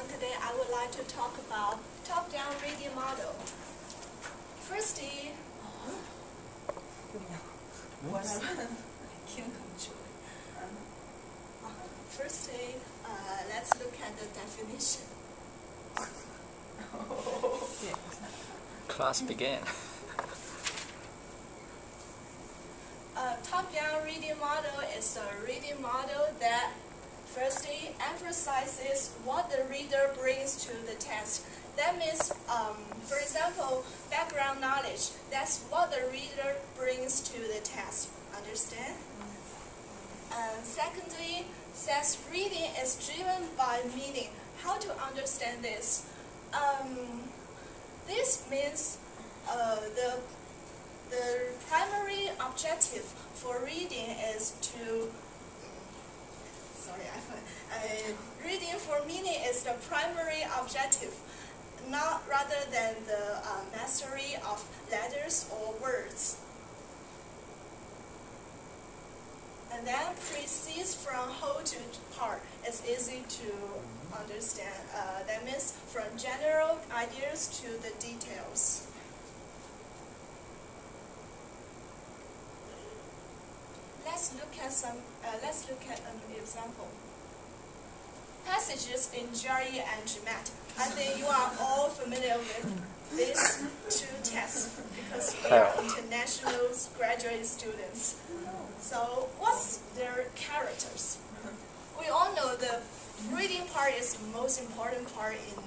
Today I would like to talk about top-down reading model. Firstly, let's look at the definition. Class began. Top-down reading model is a reading model that firstly emphasizes what the reader brings to the text. That means, for example, background knowledge. That's what the reader brings to the text. Understand? Secondly, says reading is driven by meaning. How to understand this? This means the primary objective for reading is to reading for meaning is the primary objective, not rather than the mastery of letters or words. And then proceeds from whole to part. It's easy to understand. That means from general ideas to the details. Let's look at an example. Passages in GRE and GMAT. I think you are all familiar with these two tests because we are international graduate students. So what's their characters? We all know the reading part is the most important part in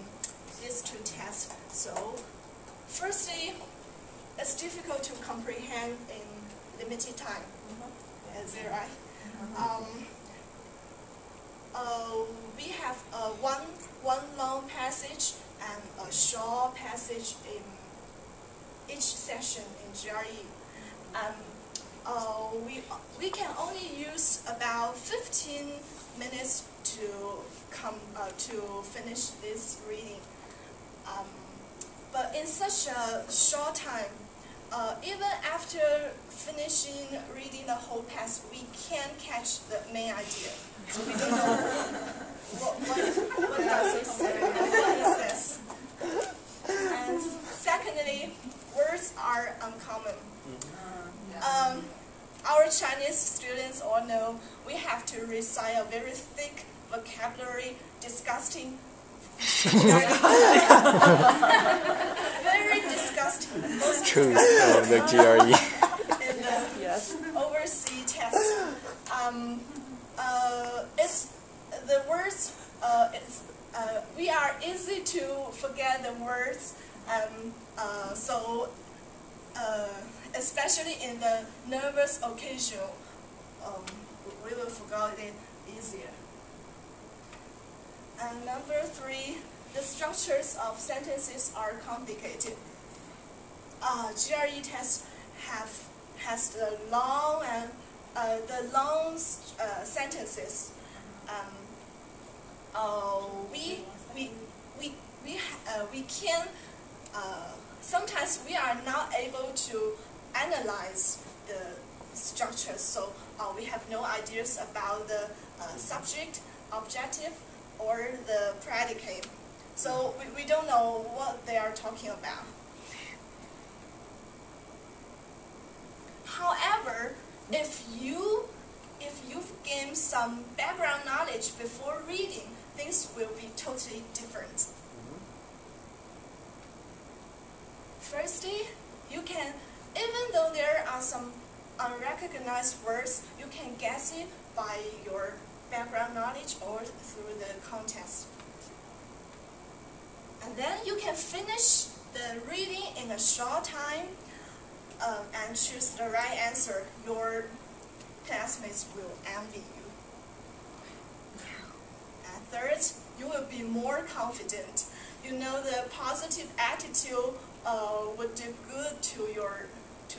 these two tests. So firstly, it's difficult to comprehend in limited time. Is that right? We have one long passage and a short passage in each session in GRE. We can only use about 15 minutes to finish this reading. But in such a short time, even after finishing reading the whole passage, we can't catch the main idea. So we don't know what does it say, what it says. And secondly, words are uncommon. Our Chinese students all know we have to recite a very thick vocabulary, disgusting, very disgusting, most Truth disgusting of the GRE. in the overseas test. It's the words. We are easy to forget the words, especially in the nervous occasion, we will forget it easier. And number 3, the structures of sentences are complicated. GRE tests has the long sentences. We can sometimes we are not able to analyze the structure, so we have no ideas about the subject, objective, or the predicate. So we don't know what they are talking about. However, if you've gained some background knowledge before reading, things will be totally different. Firstly, you can, even though there are some unrecognized words, you can guess it by your background knowledge or through the context. And then you can finish the reading in a short time and choose the right answer. Your classmates will envy you. And third, you will be more confident. You know the positive attitude would do good to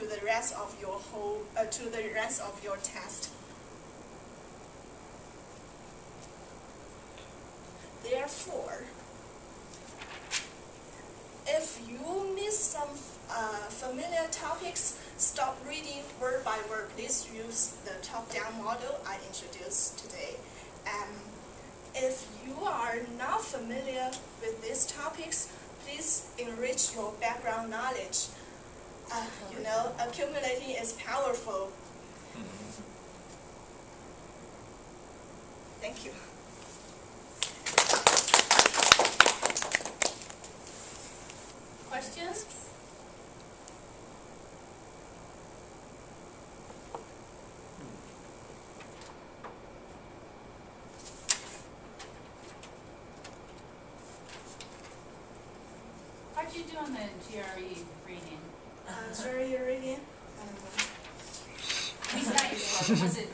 the rest of your test. Therefore, if you miss some familiar topics, stop reading word by word. Please use the top-down model I introduced today. And if you are not familiar familiar with these topics, please enrich your background knowledge. Accumulating is powerful. Thank you. Questions? How'd you do on the GRE reading? GRE reading? I mean, not yourself. Was it